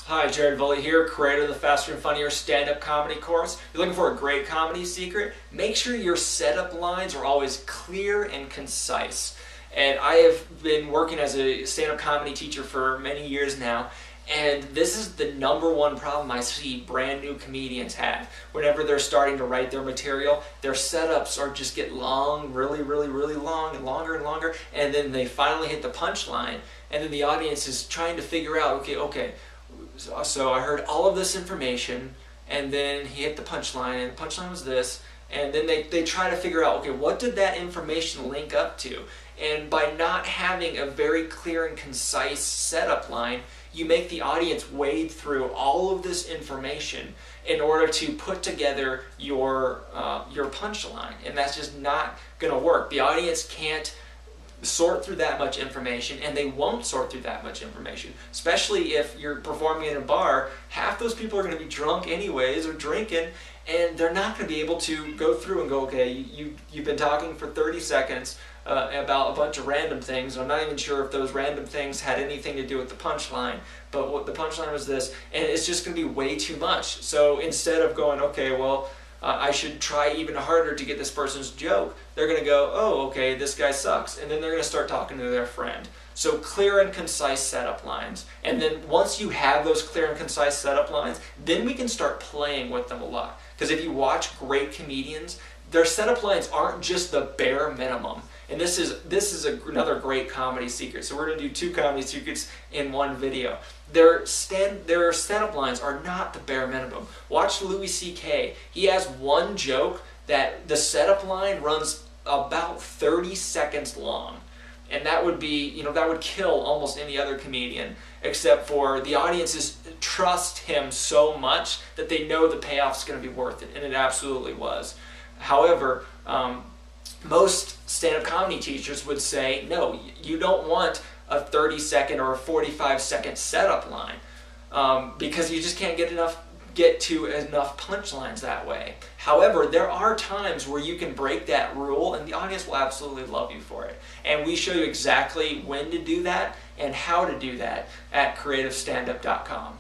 Hi, Jared Volley here, creator of the Faster and Funnier stand-up comedy course. You're looking for a great comedy secret? Make sure your setup lines are always clear and concise. And I have been working as a stand-up comedy teacher for many years now, and this is the #1 problem I see brand new comedians have. Whenever they're starting to write their material, their setups are just get long, really long, and longer, and then they finally hit the punchline, and then the audience is trying to figure out, okay, so I heard all of this information, and then he hit the punchline, and the punchline was this, and then they try to figure out, okay, what did that information link up to? And by not having a very clear and concise setup line, you make the audience wade through all of this information in order to put together your punchline, and that's just not going to work. The audience can't sort through that much information, and they won't sort through that much information, especially if you're performing in a bar. Half those people are going to be drunk anyways or drinking, and they're not going to be able to go through and go, okay, you've been talking for 30 seconds about a bunch of random things. I'm not even sure if those random things had anything to do with the punchline, but what the punchline was this, and it's just going to be way too much. So instead of going, okay, well, I should try even harder to get this person's joke, they're going to go, oh, okay, this guy sucks. And then they're going to start talking to their friend. So clear and concise setup lines. And then once you have those clear and concise setup lines, then we can start playing with them a lot. Because if you watch great comedians, their setup lines aren't just the bare minimum. And this is another great comedy secret. So we're going to do 2 comedy secrets in one video. Their setup lines are not the bare minimum. Watch Louis C.K. He has one joke that the setup line runs about 30 seconds long. And that would be, that would kill almost any other comedian, except for the audiences trust him so much that they know the payoff's going to be worth it, and it absolutely was. However, most stand-up comedy teachers would say, no, you don't want a 30-second or a 45-second setup line because you just can't get to enough punchlines that way. However, there are times where you can break that rule, and the audience will absolutely love you for it. And we show you exactly when to do that and how to do that at creativestandup.com.